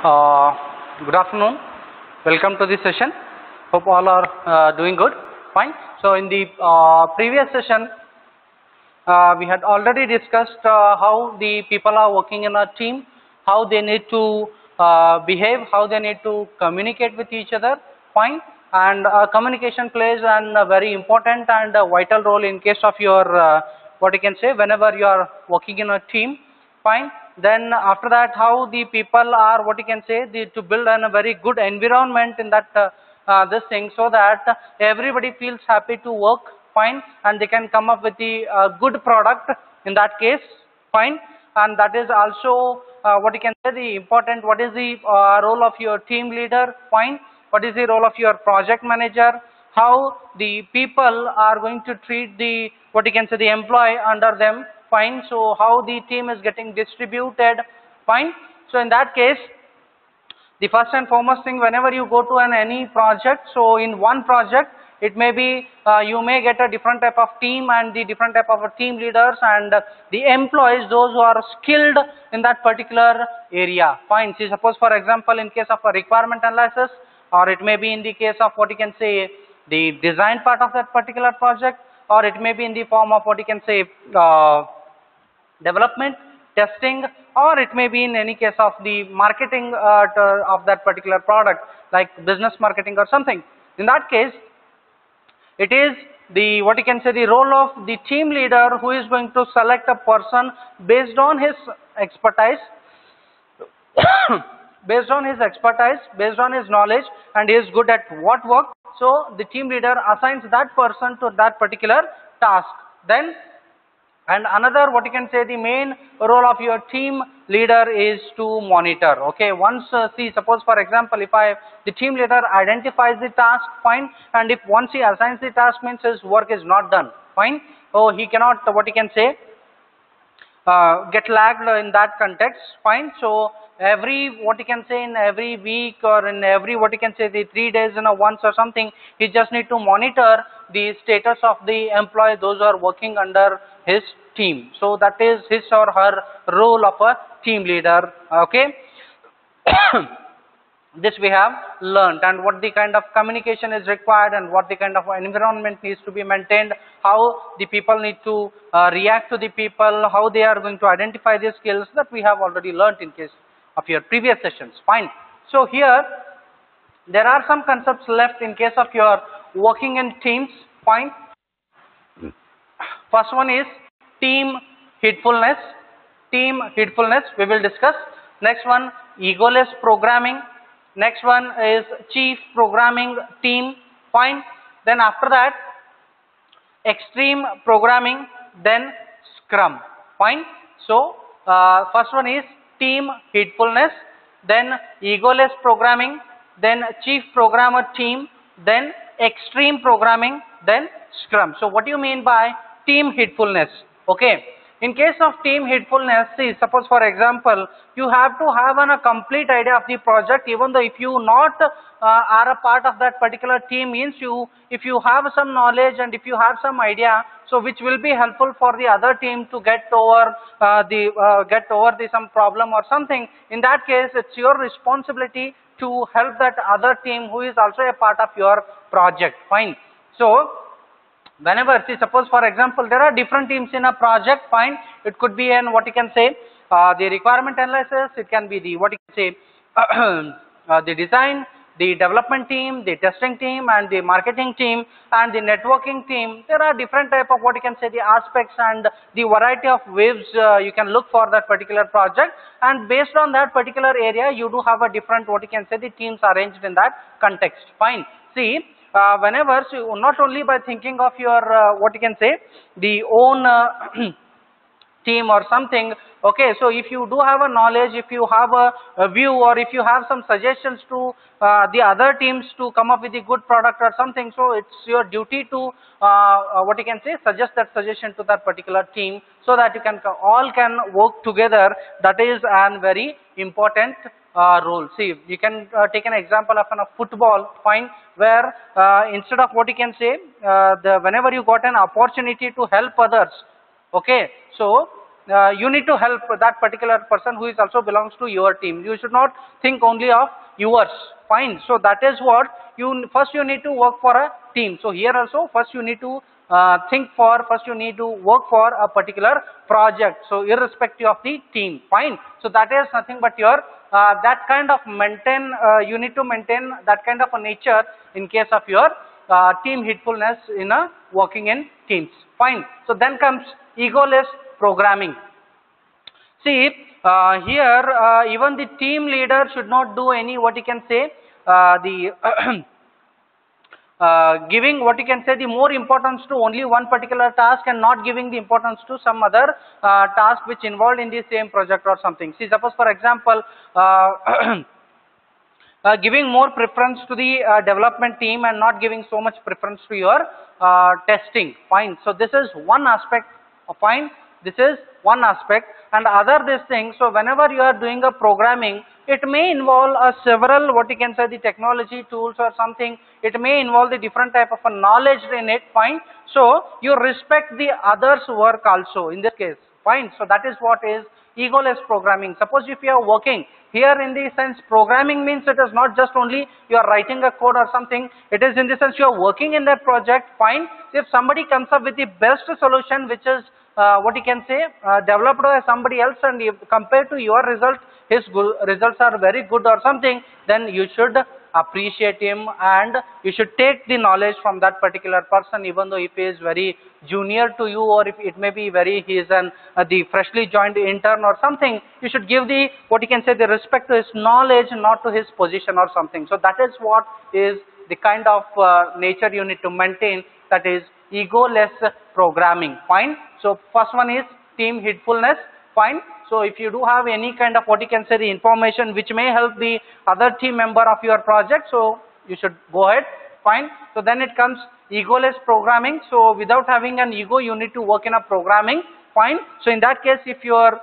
Uh, Good afternoon. Welcome to this session. Hope all are doing good. Fine. So in the previous session, we had already discussed how the people are working in a team, how they need to behave, how they need to communicate with each other. Fine. And communication plays a very important and vital role in case of your what you can say whenever you are working in a team. Fine. Then after that, how the people are what you can say to build a very good environment in that this thing, so that everybody feels happy to work. Fine. And they can come up with the good product in that case. Fine. And that is also what you can say the important, what is the role of your team leader. Fine. What is the role of your project manager, how the people are going to treat the what you can say the employee under them. Fine. So how the team is getting distributed. Fine. So in that case, the first and foremost thing, whenever you go to any project, so in one project it may be you may get a different type of team and the different type of team leaders and the employees, those who are skilled in that particular area. Fine. See, suppose for example in case of a requirement analysis, or it may be in the case of what you can say the design part of that particular project, or it may be in the form of what you can say development, testing, or it may be in any case of the marketing of that particular product, like business marketing or something. In that case, it is the what you can say the role of the team leader who is going to select a person based on his expertise, based on his knowledge, and he is good at what work. So the team leader assigns that person to that particular task. Then, and another what you can say the main role of your team leader is to monitor. Okay, once see, suppose for example if the team leader identifies the task, fine, and if once he assigns the task, means his work is not done. Fine. So he cannot what you can say get lagged in that context. Fine. So every what you can say in every week or in every what you can say the 3 days in a once or something, he just need to monitor the status of the employee, those who are working under his team. So that is his or her role of a team leader. Okay. This we have learned, and what the kind of communication is required and what the kind of environment needs to be maintained, how the people need to react to the people, how they are going to identify their skills, that we have already learned in case of your previous sessions. Fine. So here there are some concepts left in case of your working in teams. Fine. First one is team heedfulness. Team heedfulness we will discuss. Next one, egoless programming. Next one is chief programming team. Fine. Then after that, extreme programming, then scrum. Fine. So first one is team heedfulness, then egoless programming, then chief programmer team, then extreme programming, then scrum. So what do you mean by team heedfulness? Okay. In case of team heedfulness, see, suppose for example, you have to have a complete idea of the project, even though if you not are a part of that particular team, means if you have some knowledge and if you have some idea, so which will be helpful for the other team to get over some problem or something. In that case, it's your responsibility to help that other team who is also a part of your project. Fine. So whenever, see, suppose for example there are different teams in a project. Fine. It could be in what you can say the requirement analysis, it can be the what you can say the design, the development team, the testing team, and the marketing team, and the networking team. There are different type of what you can say the aspects and the variety of waves you can look for that particular project, and based on that particular area you do have a different what you can say the teams arranged in that context. Fine. See, whenever, so not only by thinking of your what you can say the own team or something. Okay, so if you do have a knowledge, if you have a view, or if you have some suggestions to the other teams to come up with a good product or something, so it's your duty to what you can say suggest that suggestion to that particular team, so that you can all can work together. That is a very important role. See, you can take an example of a football. Fine. Where instead of what you can say whenever you got an opportunity to help others, okay, so you need to help that particular person who is also belongs to your team. You should not think only of yours. Fine. So that is what first you need to work for a team. So here also first you need to first you need to work for a particular project. So irrespective of the team. Fine. So that is nothing but your that kind of you need to maintain that kind of a nature in case of your team heedfulness in working in teams. Fine. So then comes egoless programming. See, here even the team leader should not do any, what you can say, the giving, what you can say, the more importance to only one particular task and not giving the importance to some other task which involved in the same project or something. See, suppose for example, giving more preference to the development team and not giving so much preference to your testing. Fine. So this is one aspect. Fine. This is one aspect. And other this thing, so whenever you are doing a programming, it may involve several, what you can say, the technology tools or something. It may involve the different type of a knowledge in it. Fine. So you respect the others' work also in this case. Fine. So that is what is egoless programming. Suppose if you are working here, in the sense programming means it is not just only you are writing a code or something. It is in the sense you are working in that project. Fine. If somebody comes up with the best solution which is what you can say developed by somebody else, and if compared to your result, his results are very good or something, then you should appreciate him and you should take the knowledge from that particular person, even though if he is very junior to you, or if it may be he is the freshly joined intern or something. You should give the, what you can say, the respect to his knowledge, not to his position or something. So that is what is the kind of nature you need to maintain, that is egoless programming. Fine. So first one is team heedfulness. Fine. So if you do have any kind of, what you can say, the information which may help the other team member of your project, so you should go ahead. Fine. So then it comes egoless programming. So without having an ego, you need to work in a programming. Fine. So in that case, if you are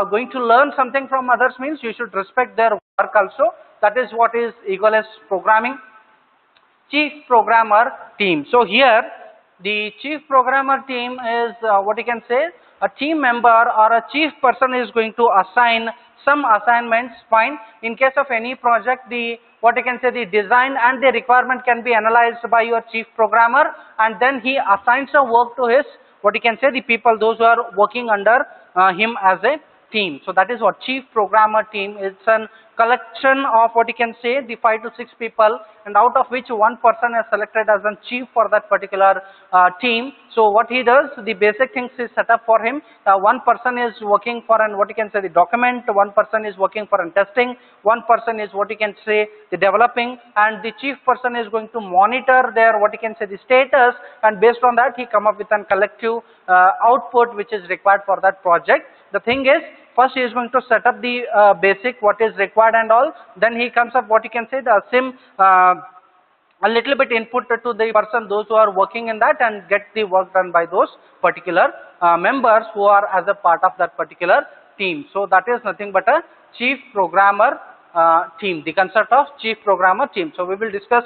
going to learn something from others, means you should respect their work also. That is what is egoless programming. Chief programmer team. So here the chief programmer team is what you can say, a team member or a chief person is going to assign some assignments. Fine. In case of any project, the, what you can say, the design and the requirement can be analyzed by your chief programmer, and then he assigns a work to his, what you can say, the people, those who are working under him as a team. So that is what chief programmer team is. An collection of, what you can say, the 5 to 6 people, and out of which one person is selected as a chief for that particular team. So what he does, the basic things is set up for him. One person is working for an, what you can say, the document, one person is working for an testing, one person is, what you can say, the developing, and the chief person is going to monitor their, what you can say, the status, and based on that he come up with a collective output which is required for that project. The thing is, first he is going to set up the basic, what is required and all, then he comes up, what you can say, the a little bit input to the person, those who are working in that, and get the work done by those particular members who are as a part of that particular team. So that is nothing but a chief programmer team, the concept of chief programmer team. So we will discuss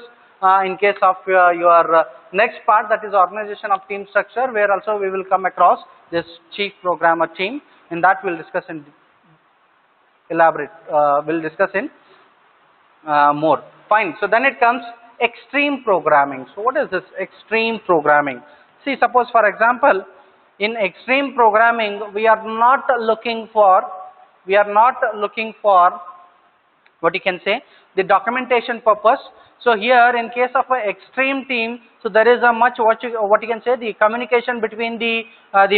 in case of your next part, that is organization of team structure, where also we will come across this chief programmer team. In that we'll discuss in elaborate, we'll discuss in more. Fine. So then it comes extreme programming. So what is this extreme programming? See, suppose for example, in extreme programming, we are not looking for what you can say, the documentation purpose. So here in case of an extreme team, so there is a much, what you can say, the communication between the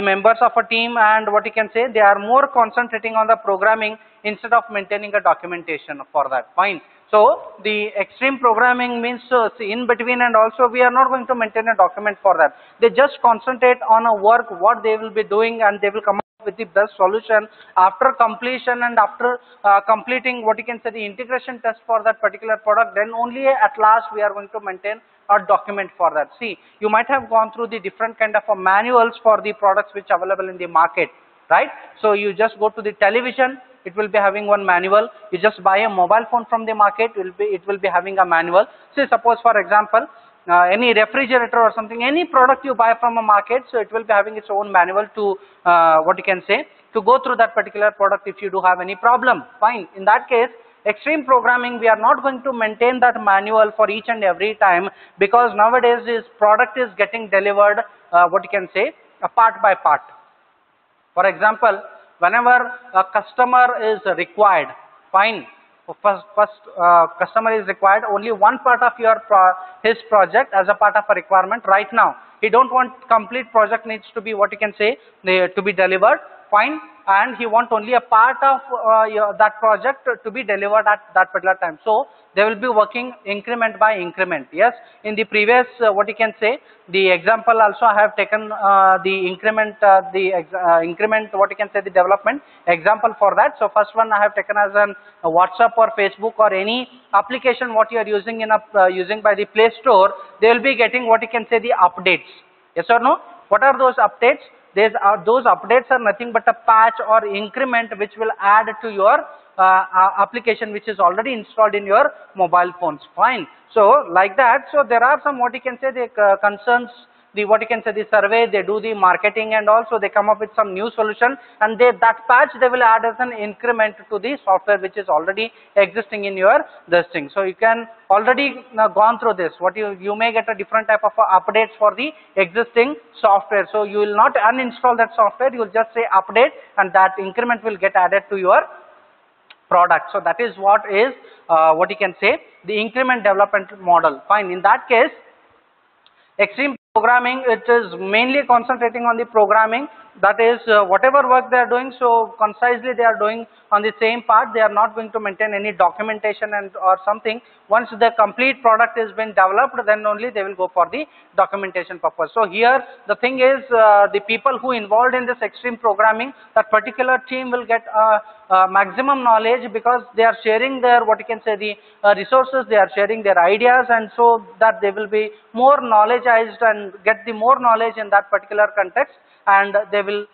members of a team, and what you can say, they are more concentrating on the programming instead of maintaining a documentation for that. Fine. So the extreme programming means in between, and also we are not going to maintain a document for that. They just concentrate on a work, what they will be doing, and they will come up with the best solution after completion, and after completing, what you can say, the integration test for that particular product, then only at last we are going to maintain a document for that. See, you might have gone through the different kind of manuals for the products which are available in the market, right? So you just go to the television, it will be having one manual. You just buy a mobile phone from the market, it will be having a manual. Say suppose for example, any refrigerator or something, any product you buy from a market, so it will be having its own manual to what you can say, to go through that particular product if you do have any problem. Fine. In that case, extreme programming, we are not going to maintain that manual for each and every time, because nowadays this product is getting delivered what you can say part by part. For example, whenever a customer is required, fine, first customer is required only one part of your his project as a part of a requirement right now. He don't want complete project needs to be what you can say to be delivered, fine, and he want only a part of that project to be delivered at that particular time. So they will be working increment by increment. Yes, in the previous what you can say the example also I have taken the increment increment what you can say the development example for that. So first one I have taken as an WhatsApp or Facebook or any application what you are using in a using by the Play Store, they will be getting what you can say the updates. Yes or no? What are those updates? Those updates are nothing but a patch or increment which will add to your application which is already installed in your mobile phones. Fine. So like that, so there are some what you can say the concerns, the what you can say the survey, they do the marketing and also they come up with some new solution, and that patch they will add as an increment to the software which is already existing in your this thing. So you can already gone through this, what you may get a different type of updates for the existing software. So you will not uninstall that software, you will just say update and that increment will get added to your product. So that is what is what you can say the increment development model. Fine. In that case, extreme programming, it is mainly concentrating on the programming, that is whatever work they are doing, so concisely they are doing on the same part. They are not going to maintain any documentation and or something. Once the complete product is been developed, then only they will go for the documentation purpose. So here the thing is the people who involved in this extreme programming, that particular team will get maximum knowledge, because they are sharing their what you can say the resources, they are sharing their ideas, and so that they will be more knowledgeized and get the more knowledge in that particular context, and they will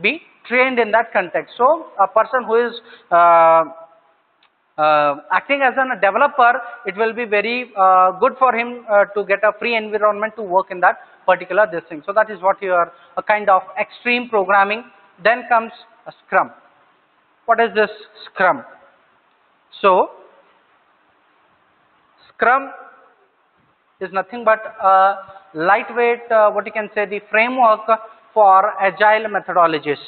be trained in that context. So a person who is acting as a developer, it will be very good for him to get a free environment to work in that particular this thing. So that is what your a kind of extreme programming. Then comes a Scrum. What is this Scrum? So Scrum is nothing but a lightweight what you can say the framework for agile methodologies.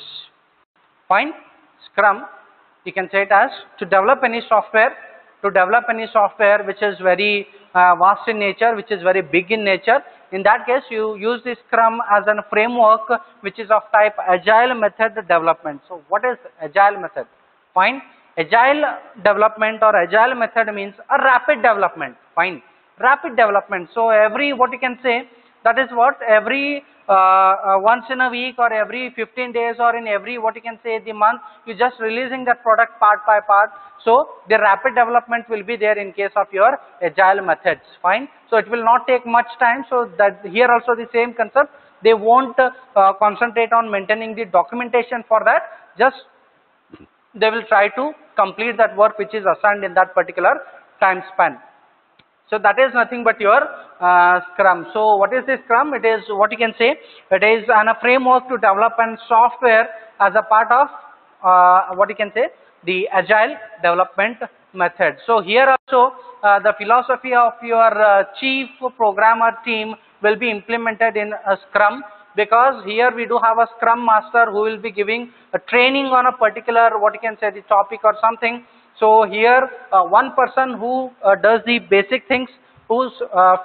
Fine. Scrum, you can say it as to develop any software which is very vast in nature, which is very big in nature. In that case, you use the Scrum as a framework which is of type agile method development. So what is agile method? Fine. Agile development or agile method means a rapid development. Fine. Rapid development. So every what you can say, that is what every once in a week or every 15 days or in every what you can say the month, you just releasing that product part by part. So the rapid development will be there in case of your agile methods. Fine. So it will not take much time. So that here also the same concept. They won't concentrate on maintaining the documentation for that. Just they will try to complete that work which is assigned in that particular time span. So that is nothing but your Scrum. So what is this Scrum? It is what you can say, it is a framework to develop an software as a part of what you can say the agile development method. So here also the philosophy of your chief programmer team will be implemented in a Scrum, because here we do have a Scrum master who will be giving a training on a particular what you can say the topic or something. So here one person who does the basic things, who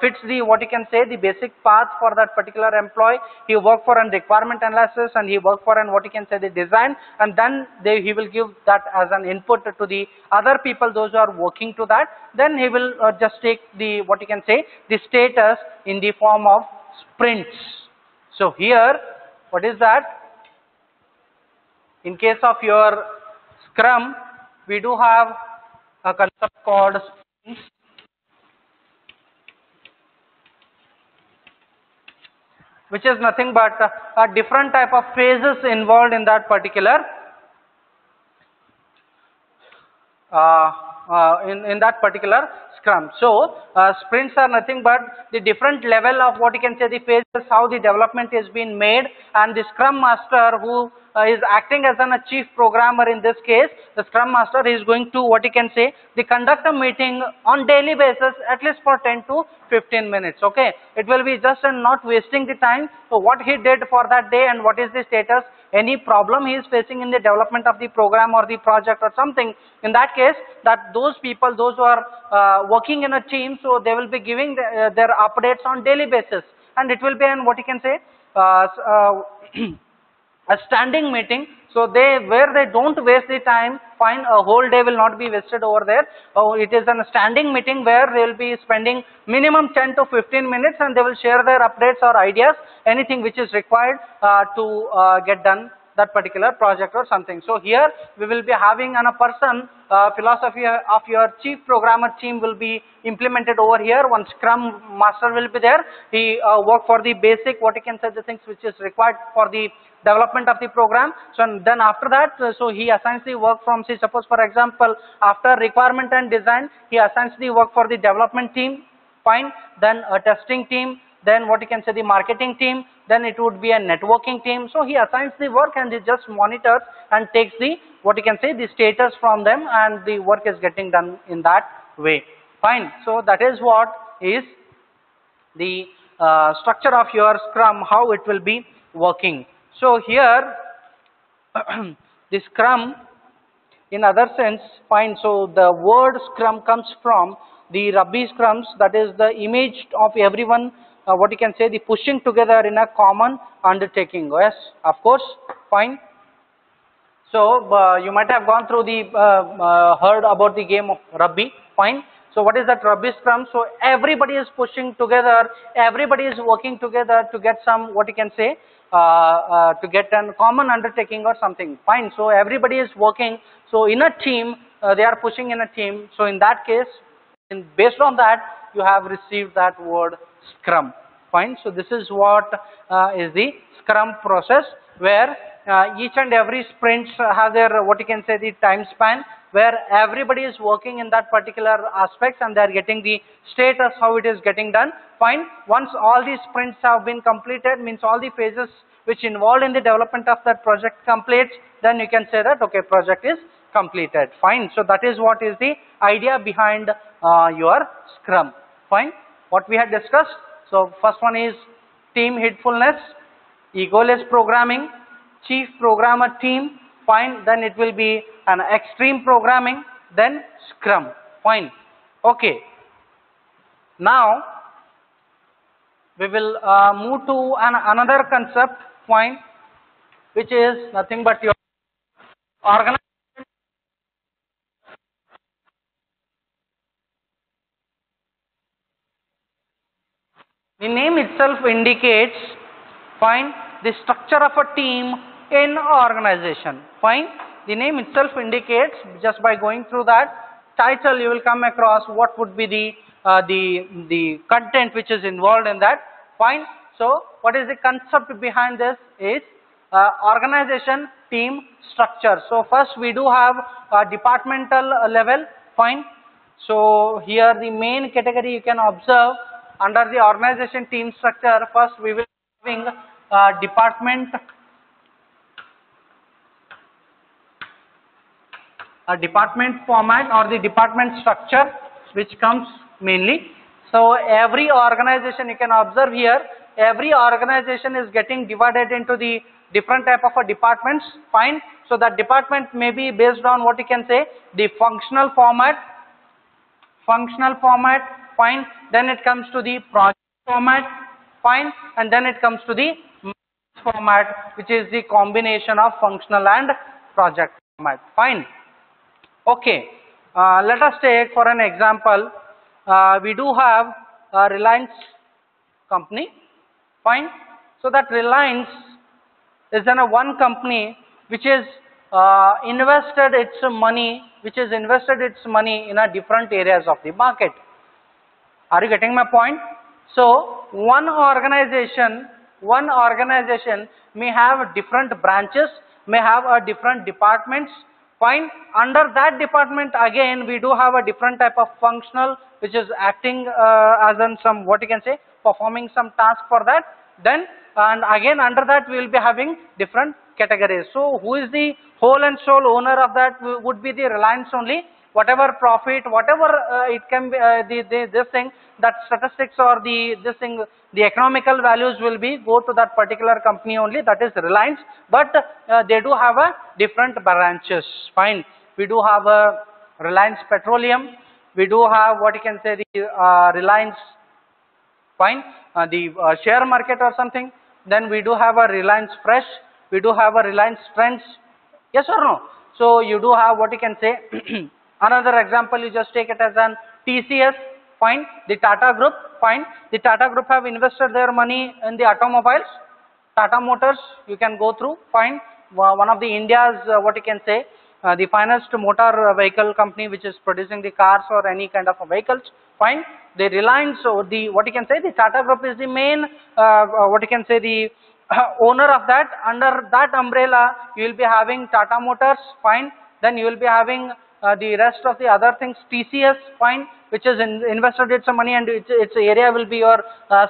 fits the what you can say the basic path for that particular employee. He work for an requirement analysis and he work for an what you can say the design, and then he will give that as an input to the other people, those who are working to that. Then he will just take the what you can say the status in the form of sprints. So here what is that? In case of your Scrum, we do have a concept called sprints, which is nothing but a different type of phases involved in that particular in that particular Scrum. So sprints are nothing but the different level of what you can say the phases, how the development is being made, and the Scrum master who is acting as a chief programmer in this case. The Scrum Master is going to, what you can say, they conduct a meeting on daily basis at least for 10 to 15 minutes. Okay, it will be just not wasting the time. So what he did for that day and what is the status, any problem he is facing in the development of the program or the project or something. In that case, that those people, those who are working in a team, so they will be giving their updates on daily basis, and it will be an, what you can say, a standing meeting. So where they don't waste the time, fine, a whole day will not be wasted over there. It is a standing meeting where they will be spending minimum 10 to 15 minutes, and they will share their updates or ideas, anything which is required to get done that particular project or something. So here we will be having a person, philosophy of your chief programmer team will be implemented over here. One Scrum Master will be there. He work for the basic, what you can say, the things which is required for the development of the program. So then after that, so he assigns the work from, say, suppose for example, after requirement and design, he assigns the work for the development team, fine, then a testing team, then what you can say, the marketing team, then it would be a networking team. So he assigns the work and he just monitors and takes the, what you can say, the status from them, and the work is getting done in that way. Fine. So that is what is the structure of your Scrum, how it will be working. So here the Scrum in other sense, fine. So the word Scrum comes from the Rubby Scrums, that is the image of everyone, what you can say, the pushing together in a common undertaking. Yes, of course, fine. So you might have gone through the heard about the game of Rubby, fine. So what is that Rubby Scrum? So everybody is pushing together, everybody is working together to get some, what you can say, to get a common undertaking or something, fine. So everybody is working, so in a team, they are pushing in a team. So in that case, based on that, you have received that word Scrum, fine. So this is what is the Scrum process, where each and every sprint has their, what you can say, the time span, where everybody is working in that particular aspects and they are getting the status, how it is getting done, fine. Once all these sprints have been completed, means all the phases which involved in the development of that project completes, then you can say that, okay, project is completed, fine. So that is what is the idea behind your Scrum, fine. What we had discussed, so first one is team heedfulness, egoless programming, chief programmer team, fine. Then it will be an extreme programming, then Scrum, fine. Okay, now we will move to another concept, fine, which is nothing but your organization. The name itself indicates, fine, the structure of a team in organization, fine. The name itself indicates, just by going through that title, you will come across what would be the content which is involved in that, fine. So what is the concept behind this is organization, team, structure. So first we do have a departmental level, fine. So here the main category you can observe under the organization team structure. First we will be having department, a department format or the department structure, which comes mainly. So every organization, you can observe here, every organization is getting divided into the different type of departments, fine. So that department may be based on, what you can say, the functional format, fine. Then it comes to the project format, fine. And then it comes to the format, which is the combination of functional and project format, fine. Okay, let us take for an example, we do have a Reliance company, fine. So that Reliance is one company which is invested its money in a different areas of the market. Are you getting my point? So one organization may have different branches, may have a different departments, fine. Under that department again we do have a different type of functional which is acting as in some, what you can say, performing some task for that. Then and again under that we will be having different categories. So who is the whole and sole owner of that would be the Reliance only. Whatever profit, whatever it can be, this thing, that statistics or this thing, the economical values will be go to that particular company only, that is Reliance. But they do have a different branches. Fine. We do have a Reliance Petroleum. We do have what you can say the Reliance. Fine. The share market or something. Then we do have a Reliance Fresh. We do have a Reliance Trends. Yes or no? So you do have what you can say. Another example, you just take it as an TCS. Fine. The Tata Group. Fine. The Tata Group have invested their money in the automobiles. Tata Motors, you can go through. Fine. One of the India's what you can say, the finest motor vehicle company which is producing the cars or any kind of vehicles. Fine. The Reliance, or the what you can say, the Tata Group is the main what you can say the owner of that. Under that umbrella, you will be having Tata Motors. Fine. Then you will be having the rest of the other things, TCS, fine, which is invested its money, and its area will be your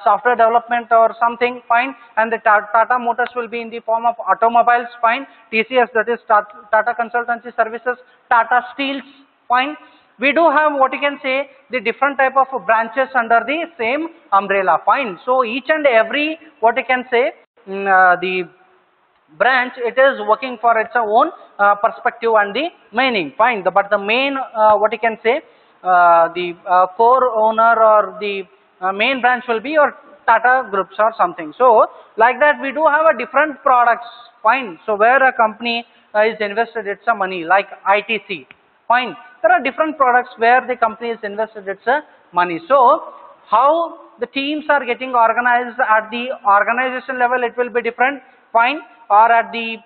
software development or something, fine, and the Tata Motors will be in the form of automobiles, fine, TCS, that is Tata Consultancy Services, Tata Steels, fine. We do have what you can say the different type of branches under the same umbrella, fine. So each and every what you can say the branch, it is working for its own perspective and the meaning, fine. But the main what you can say the core owner or the main branch will be your Tata Groups or something. So like that we do have a different products, fine. So where a company is invested its money, like ITC, fine. There are different products where the company is invested its money. So how the teams are getting organized at the organization level, it will be different, fine, or at the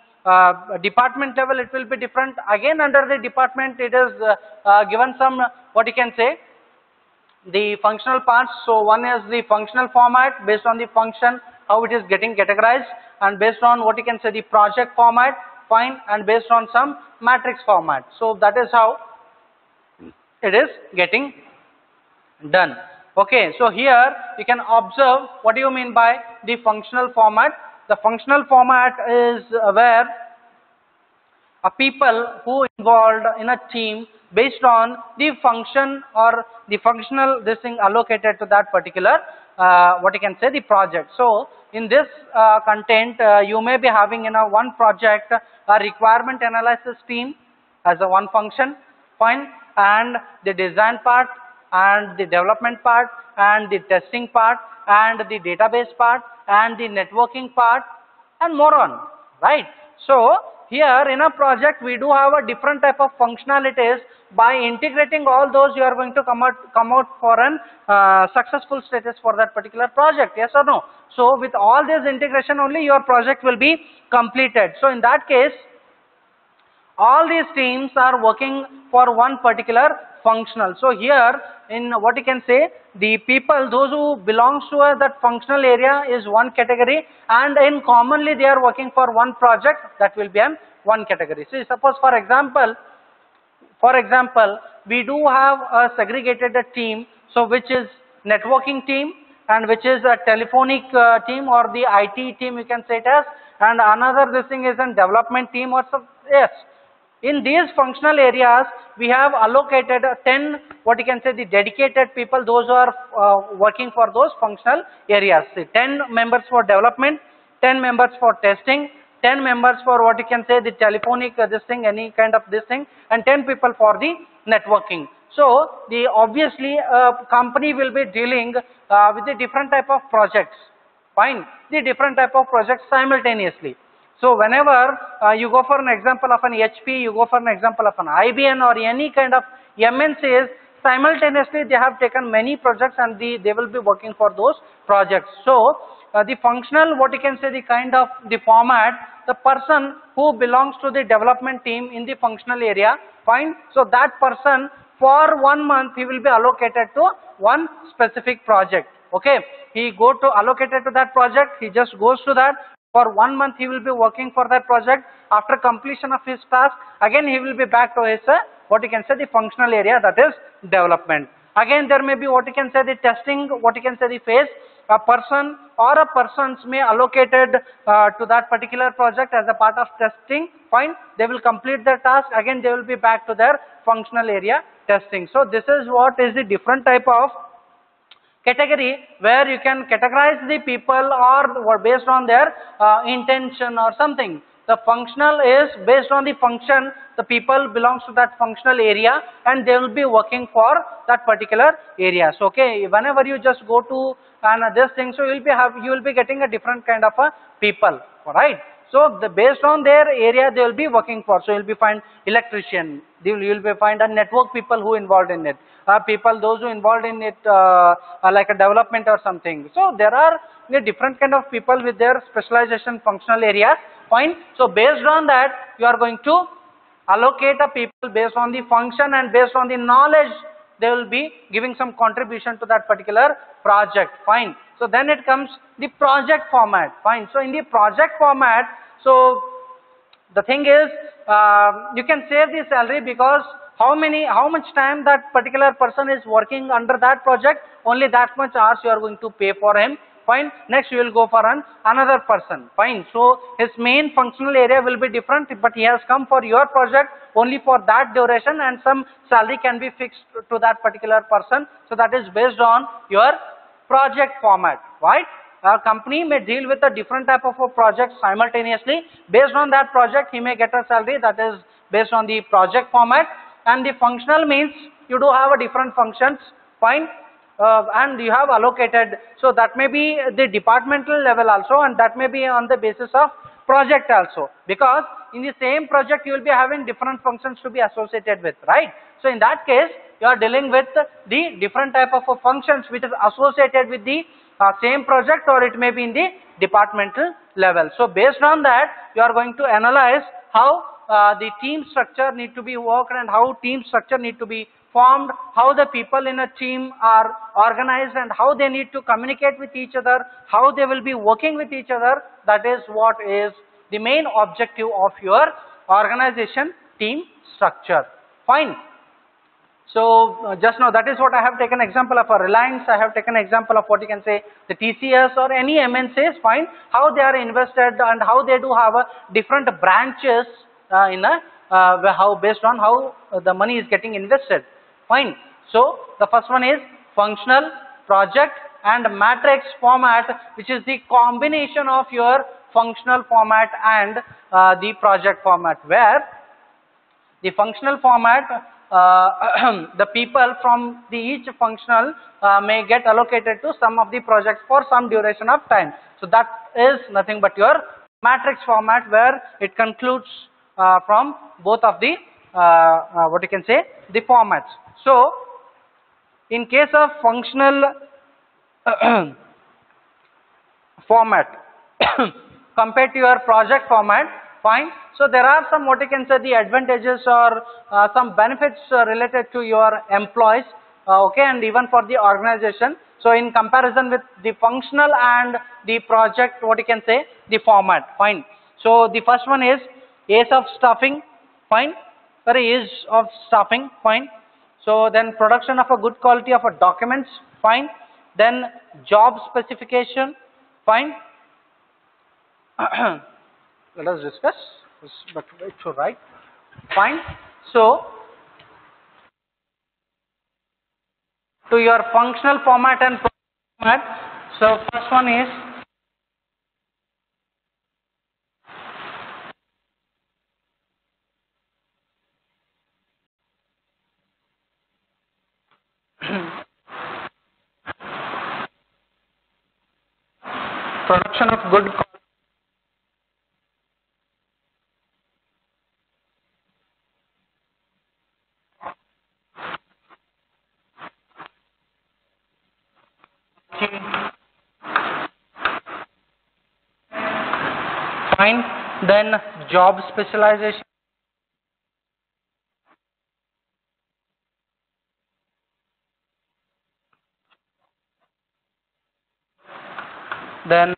department level it will be different. Again under the department it is given some what you can say the functional parts. So one is the functional format based on the function how it is getting categorized, and based on what you can say the project format, fine, and based on some matrix format. So that is how it is getting done. Okay, so here you can observe what do you mean by the functional format. The functional format is where a people who involved in a team based on the function or the functional this thing allocated to that particular what you can say the project. So in this content you may be having in a one project a requirement analysis team as a one function, fine, and the design part and the development part and the testing part and the database part and the networking part and more on, right? So here in a project we do have a different type of functionalities. By integrating all those you are going to come out for an successful status for that particular project, yes or no? So with all this integration only your project will be completed. So in that case all these teams are working for one particular functional. So here in what you can say the people those who belongs to that functional area is one category, and in commonly they are working for one project, that will be an one category. So suppose for example we do have a segregated team, so which is networking team and which is a telephonic team or the IT team you can say it as, and another this thing is a development team or some, yes. In these functional areas, we have allocated 10, what you can say, the dedicated people, those who are working for those functional areas. See, 10 members for development, 10 members for testing, 10 members for what you can say, the telephonic, this thing, any kind of this thing, and 10 people for the networking. So, the obviously company will be dealing with the different type of projects, fine, the different type of projects simultaneously. So whenever you go for an example of an HP, you go for an example of an IBM or any kind of MNCs, simultaneously they have taken many projects and they will be working for those projects. So the functional, what you can say, the kind of the format, the person who belongs to the development team in the functional area, fine. So that person for 1 month he will be allocated to one specific project. Okay, he go to allocated to that project, he just goes to that. For 1 month he will be working for that project. After completion of his task, again he will be back to his what you can say the functional area, that is development. Again there may be what you can say the testing, what you can say the phase. a person or a persons may allocated to that particular project as a part of testing. Fine, they will complete their task, again they will be back to their functional area testing. So this is what is the different type of category where you can categorize the people or based on their intention or something. The functional is based on the function, the people belongs to that functional area and they will be working for that particular area. So okay, whenever you just go to this thing, so you will be getting a different kind of a people, right? So based on their area they will be working for. So you will be find electrician, you will be find a network people who involved in it, people those who involved in it like a development or something. So there are different kind of people with their specialization functional areas. Fine. So based on that you are going to allocate a people based on the function and based on the knowledge they will be giving some contribution to that particular project. Fine. So then it comes the project format. Fine. So in the project format, so the thing is you can save the salary because how much time that particular person is working under that project, only that much hours you are going to pay for him. Fine. Next you will go for another person. Fine. So his main functional area will be different, but he has come for your project only for that duration and some salary can be fixed to that particular person. So that is based on your project format, right? A company may deal with a different type of a project simultaneously. Based on that project he may get a salary, that is based on the project format. And the functional means you do have a different functions. Fine. And you have allocated, so that may be the departmental level also and that may be on the basis of project also, because in the same project you will be having different functions to be associated with, right? So in that case you are dealing with the different type of functions which is associated with the same project, or it may be in the departmental level. So based on that you are going to analyze how the team structure need to be worked and how team structure need to be formed, how the people in a team are organized and how they need to communicate with each other, how they will be working with each other. That is what is the main objective of your organization team structure. Fine. So just now that is what I have taken example of a Reliance, I have taken example of what you can say the TCS or any MNCs. Fine, how they are invested and how they do have a different branches in a how based on how the money is getting invested. Fine. So the first one is functional, project and matrix format, which is the combination of your functional format and the project format, where the functional format the people from the each functional may get allocated to some of the projects for some duration of time. So that is nothing but your matrix format, where it concludes from both of the what you can say the formats. So in case of functional format compared to your project format, fine. So there are some what you can say the advantages or some benefits related to your employees, okay, and even for the organization. So in comparison with the functional and the project, what you can say the format, fine. So the first one is ease of staffing, fine, ease of staffing, fine. So then production of a good quality of a documents, fine. Then job specification, fine. Let us discuss this, but it should write, fine. So to your functional format and format, so first one is production of good quality. Fine. Then job specialization, then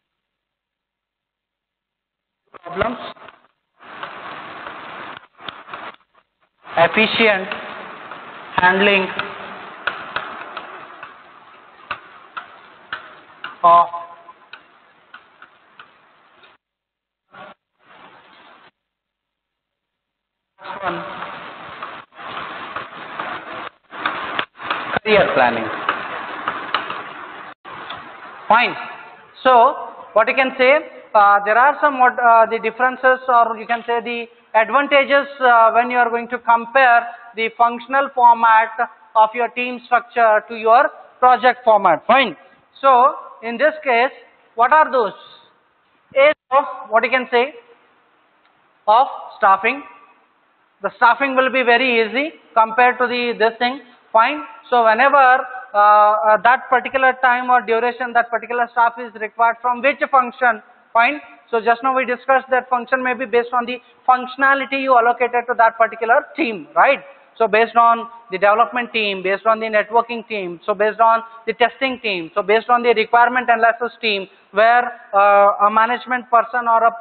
problems, efficient handling, of one, career planning. Fine. So what you can say, there are some the differences, or you can say the advantages when you are going to compare the functional format of your team structure to your project format. Fine. So in this case, what are those? Is of what you can say of staffing. The staffing will be very easy compared to the this thing. Fine. So whenever that particular time or duration that particular staff is required from which function, fine. So just now we discussed that function may be based on the functionality you allocated to that particular team, right? So based on the development team, based on the networking team, so based on the testing team, so based on the requirement analysis team, where a management person or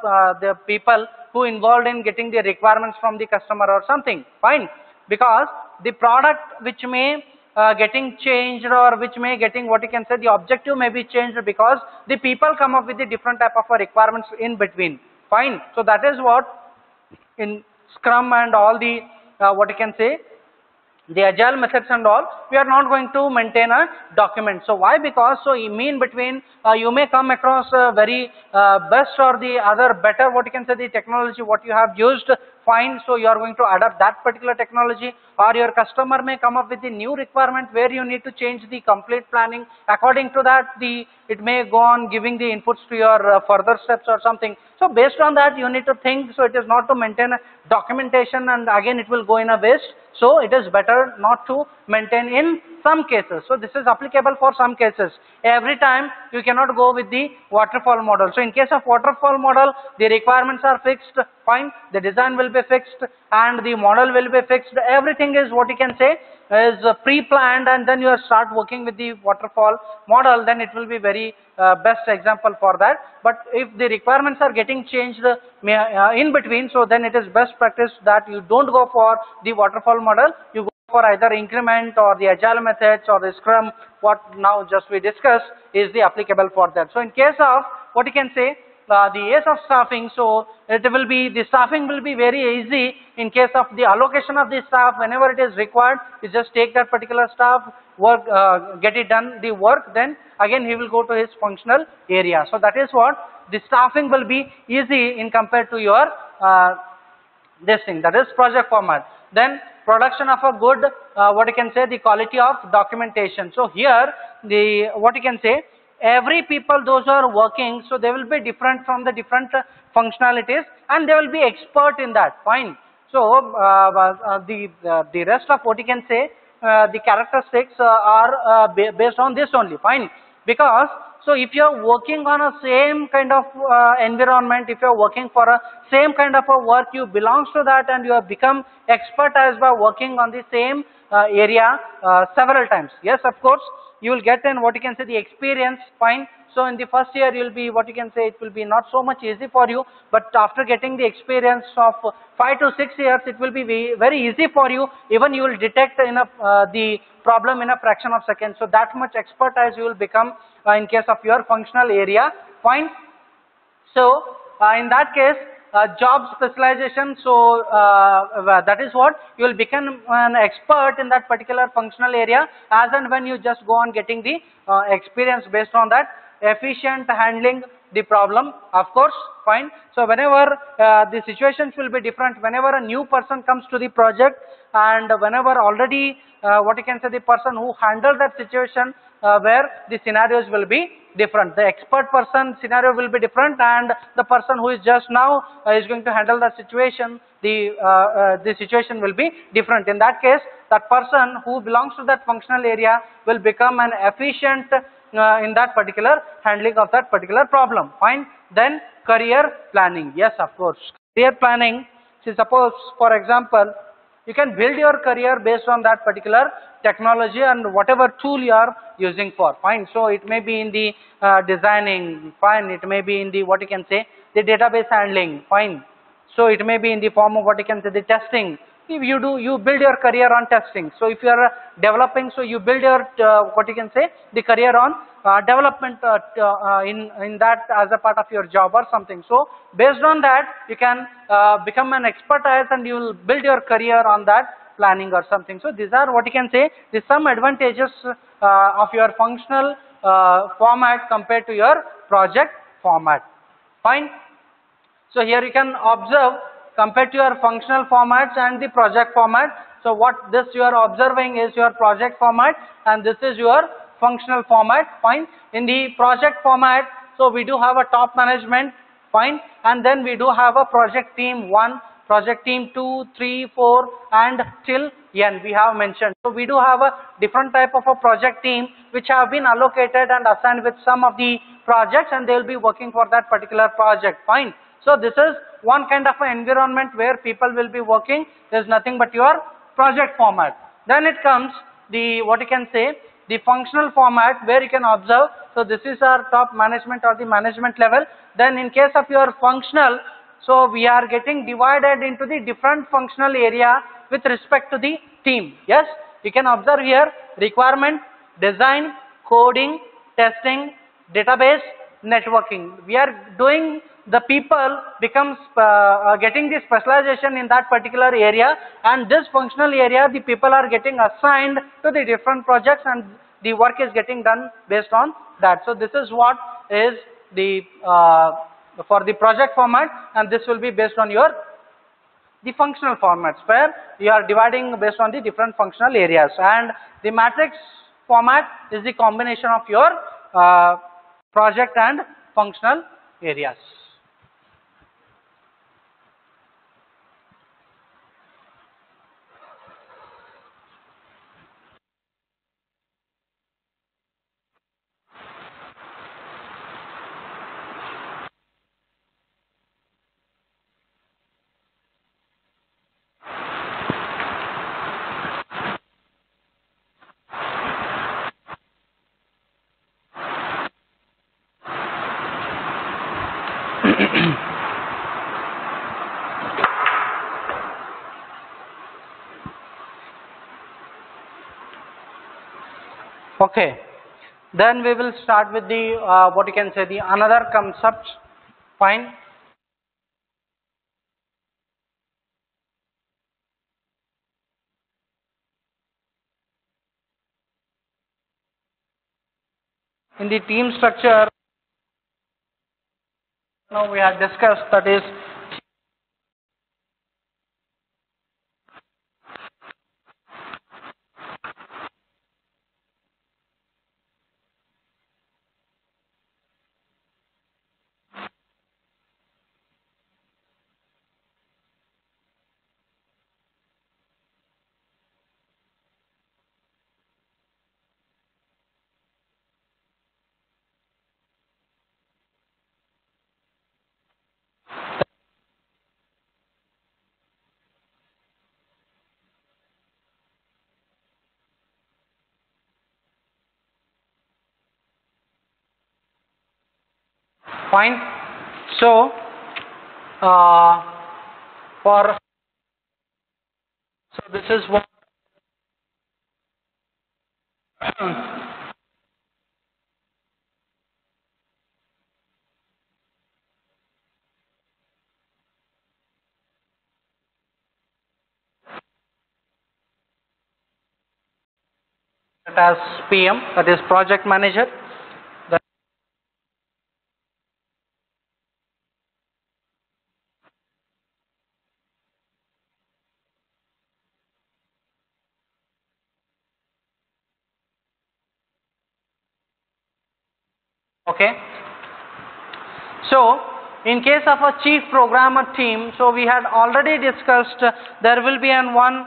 the people who involved in getting the requirements from the customer or something, fine. Because the product which may getting changed, or which may getting what you can say the objective may be changed, because the people come up with the different type of requirements in between, fine. So that is what in Scrum and all the what you can say the agile methods and all, we are not going to maintain a document. So why? Because so in between you may come across very best or the other better what you can say the technology what you have used, fine. So you are going to adapt that particular technology, or your customer may come up with the new requirement where you need to change the complete planning. According to that, it may go on giving the inputs to your further steps or something. So based on that you need to think. So it is not to maintain a documentation, and again it will go in a waste. So it is better not to maintain in some cases. So this is applicable for some cases. Every time you cannot go with the waterfall model. So in case of waterfall model, the requirements are fixed, fine. The design will be fixed and the model will be fixed. Everything is what you can say is pre-planned, and then you start working with the waterfall model, then it will be very best example for that. But if the requirements are getting changed in between, so then it is best practice that you don't go for the waterfall model, you go for either increment or the agile methods or the Scrum, what now just we discussed is the applicable for that. So in case of what you can say the ease of staffing, so it will be, the staffing will be very easy in case of the allocation of the staff. Whenever it is required, you just take that particular staff, work, get it done the work, then again he will go to his functional area. So that is what the staffing will be easy in compared to your this thing, that is project format. Then production of a good what you can say the quality of documentation. So here the what you can say every people those who are working, so they will be different from the different functionalities, and they will be expert in that, fine. So the rest of what you can say the characteristics are based on this only, fine. Because so if you are working on a same kind of environment, if you are working for a same kind of a work, you belongs to that, and you have become expertise by working on the same area several times. Yes, of course you will get in what you can say the experience, fine. So in the first year you will be what you can say it will be not so much easy for you, but after getting the experience of 5 to 6 years, it will be very easy for you. Even you will detect in the problem in a fraction of seconds. So that much expertise you will become in case of your functional area, fine. So in that case job specialization, so that is what you will become an expert in that particular functional area as and when you just go on getting the experience based on that. Efficient handling the problem, of course, fine. So whenever the situations will be different, whenever a new person comes to the project, and whenever already what you can say the person who handled that situation where the scenarios will be different. The expert person scenario will be different, and the person who is just now is going to handle that situation, the situation will be different. In that case, that person who belongs to that functional area will become an efficient in that particular handling of that particular problem, fine. Then career planning, yes, of course, career planning. See, suppose for example you can build your career based on that particular technology and whatever tool you are using for, fine. So it may be in the designing, fine. It may be in the what you can say the database handling, fine. So it may be in the form of what you can say the testing. if you build your career on testing. So if you are developing, so you build your what you can say, the career on development in that as a part of your job or something. So based on that you can become an expertise and you will build your career on that planning or something. So these are what you can say, the some advantages of your functional format compared to your project format. Fine. So here you can observe compared to your functional formats and the project format. So what this you are observing is your project format and this is your functional format. Fine. In the project format, so we do have a top management. Fine. And then we do have a project team 1, project team 2, 3, 4 and till N we have mentioned. So we do have a different type of a project team which have been allocated and assigned with some of the projects and they will be working for that particular project. Fine. So this is one kind of an environment where people will be working. There is nothing but your project format. Then it comes the what you can say, the functional format where you can observe. So this is our top management or the management level. Then in case of your functional, so we are getting divided into the different functional area with respect to the team. Yes, you can observe here requirement, design, coding, testing, database, networking. We are doing, the people becomes getting the specialization in that particular area, and this functional area the people are getting assigned to the different projects and the work is getting done based on that. So this is what is the for the project format, and this will be based on your the functional formats where you are dividing based on the different functional areas, and the matrix format is the combination of your project and functional areas. Okay, then we will start with the what you can say, the another concept. Fine. In the team structure, now we have discussed, that is fine. So for this is what as PM, that is project manager. Okay. So in case of a chief programmer team, so we had already discussed there will be one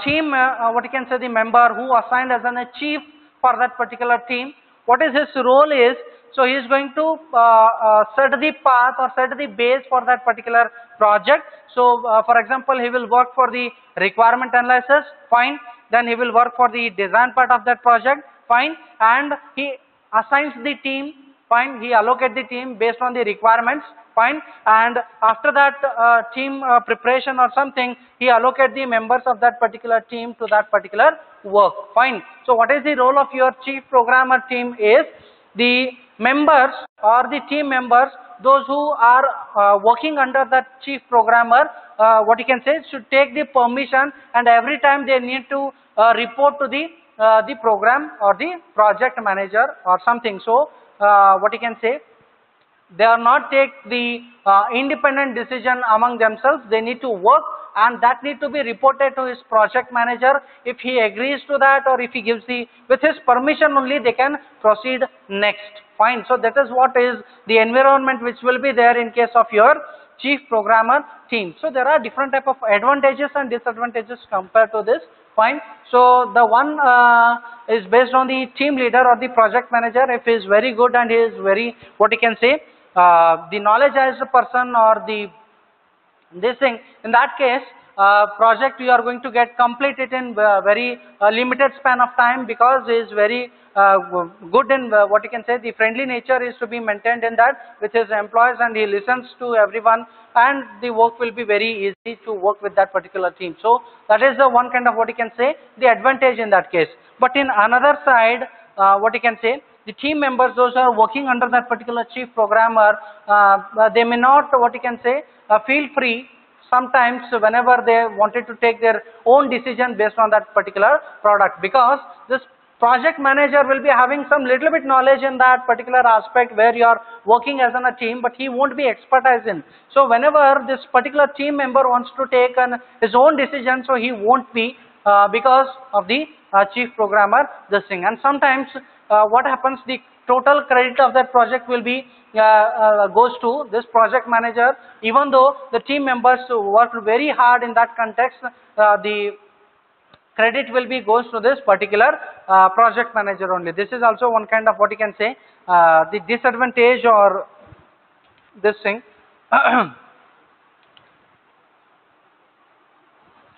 team, what you can say, the member who assigned as a chief for that particular team. What is his role is, so he is going to set the path or set the base for that particular project. So for example, he will work for the requirement analysis, fine. Then he will work for the design part of that project, fine. And he assigns the team fine, he allocate the team based on the requirements, fine, and after that team preparation or something, he allocate the members of that particular team to that particular work, fine. So what is the role of your chief programmer team is the members or the team members, those who are working under that chief programmer, what you can say, should take the permission, and every time they need to report to the program or the project manager or something. So what you can say, they are not take the independent decision among themselves. They need to work, and that need to be reported to his project manager. If he agrees to that, or if he gives the, with his permission only, they can proceed next, fine. So that is what is the environment which will be there in case of your chief programmer team. So there are different type of advantages and disadvantages compared to this, fine. So the one is based on the team leader or the project manager. If he is very good and he is very, what you can say, the knowledge as a person or the this thing, in that case project you are going to get completed in very limited span of time, because he is very good in what you can say, the friendly nature is to be maintained in that with his employees, and he listens to everyone, and the work will be very easy to work with that particular team. So that is the one kind of, what you can say, the advantage in that case. But in another side, what you can say, the team members, those who are working under that particular chief programmer, they may not, what you can say, feel free sometimes whenever they wanted to take their own decision based on that particular product, because this project manager will be having some little bit knowledge in that particular aspect where you are working as on a team, but he won't be expertise in. So whenever this particular team member wants to take his own decision, so he won't be because of the chief programmer this thing. And sometimes what happens, the total credit of that project will be goes to this project manager, even though the team members worked very hard in that context, the credit will be goes to this particular project manager only. This is also one kind of, what you can say, the disadvantage or this thing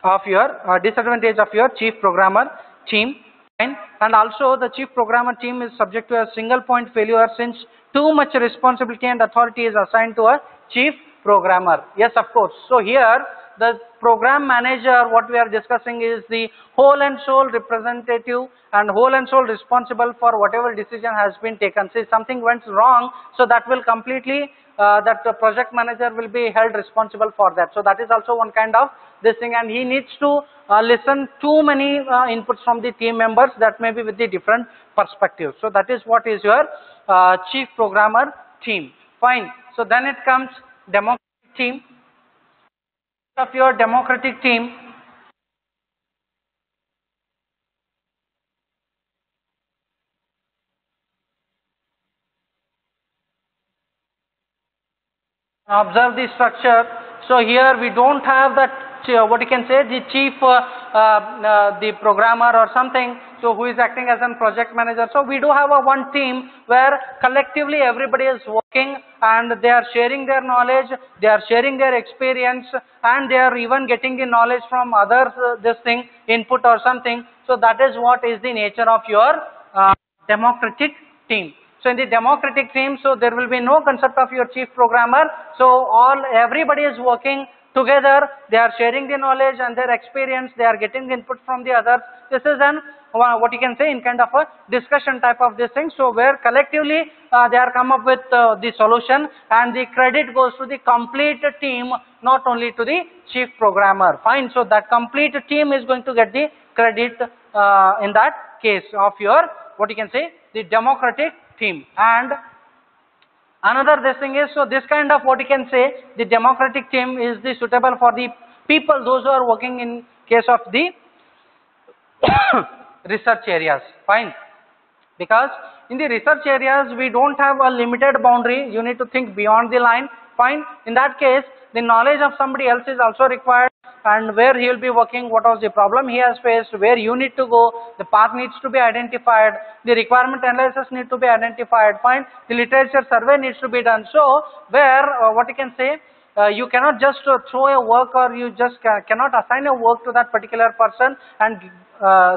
of your disadvantage of your chief programmer team. And also the chief programmer team is subject to a single point failure, since too much responsibility and authority is assigned to a chief programmer. Yes, of course. So here the program manager, what we are discussing, is the whole and sole representative and whole and sole responsible for whatever decision has been taken. Say something went wrong, so that will completely that the project manager will be held responsible for that. So that is also one kind of this thing, and he needs to listen too many inputs from the team members, that may be with the different perspectives. So that is what is your chief programmer team, fine. So then it comes democratic team. Of your democratic team, observe the structure. So here we don't have that, what you can say, the chief the programmer or something, so who is acting as a project manager. So we do have a one team where collectively everybody is working, and they are sharing their knowledge, they are sharing their experience, and they are even getting the knowledge from others, this thing, input or something. So that is what is the nature of your democratic team. So in the democratic team, so there will be no concept of your chief programmer. So everybody is working together, they are sharing the knowledge and their experience, they are getting input from the others. This is an what you can say, in kind of a discussion type of this thing. So where collectively they are come up with the solution, and the credit goes to the complete team, not only to the chief programmer, fine. So that complete team is going to get the credit in that case of your, what you can say, the democratic team. And another this thing is, so this kind of, what you can say, the democratic team is the suitable for the people, those who are working in case of the research areas, fine. Because in the research areas we don't have a limited boundary, you need to think beyond the line, fine. In that case the knowledge of somebody else is also required, and where he will be working, what was the problem he has faced, where you need to go, the path needs to be identified, the requirement analysis need to be identified, fine. The literature survey needs to be done. So where what you can say, you cannot just throw a work, or you just cannot assign a work to that particular person and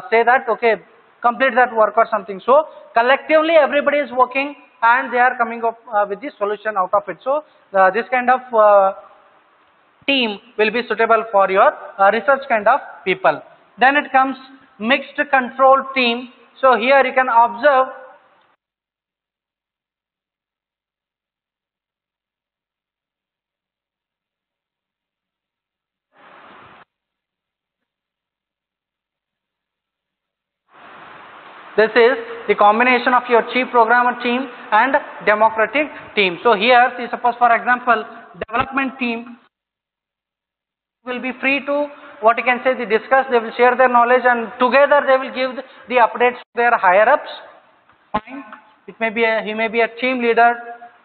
say that okay, complete that work or something. So collectively everybody is working, and they are coming up with the solution out of it. So this kind of team will be suitable for your research kind of people. Then it comes mixed control team. So here you can observe this is the combination of your chief programmer team and democratic team. So here, see, suppose for example, development team will be free to, what you can say, they discuss, they will share their knowledge, and together they will give the updates to their higher ups. Fine. It may be he may be a team leader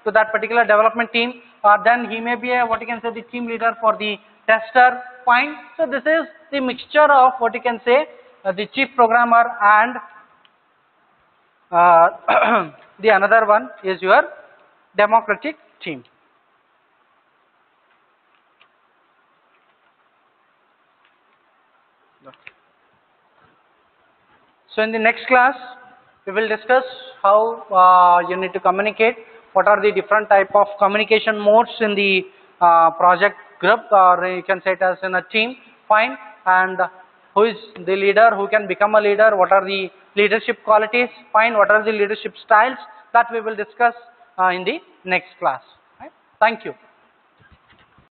to that particular development team, or then he may be a, what you can say, the team leader for the tester. Fine. So this is the mixture of, what you can say, the chief programmer and the another one is your democratic team. So in the next class, we will discuss how you need to communicate, what are the different type of communication modes in the project group, or you can say it as in a team. Fine. And who is the leader, who can become a leader, what are the leadership qualities, fine, what are the leadership styles, that we will discuss in the next class. Right? Thank you.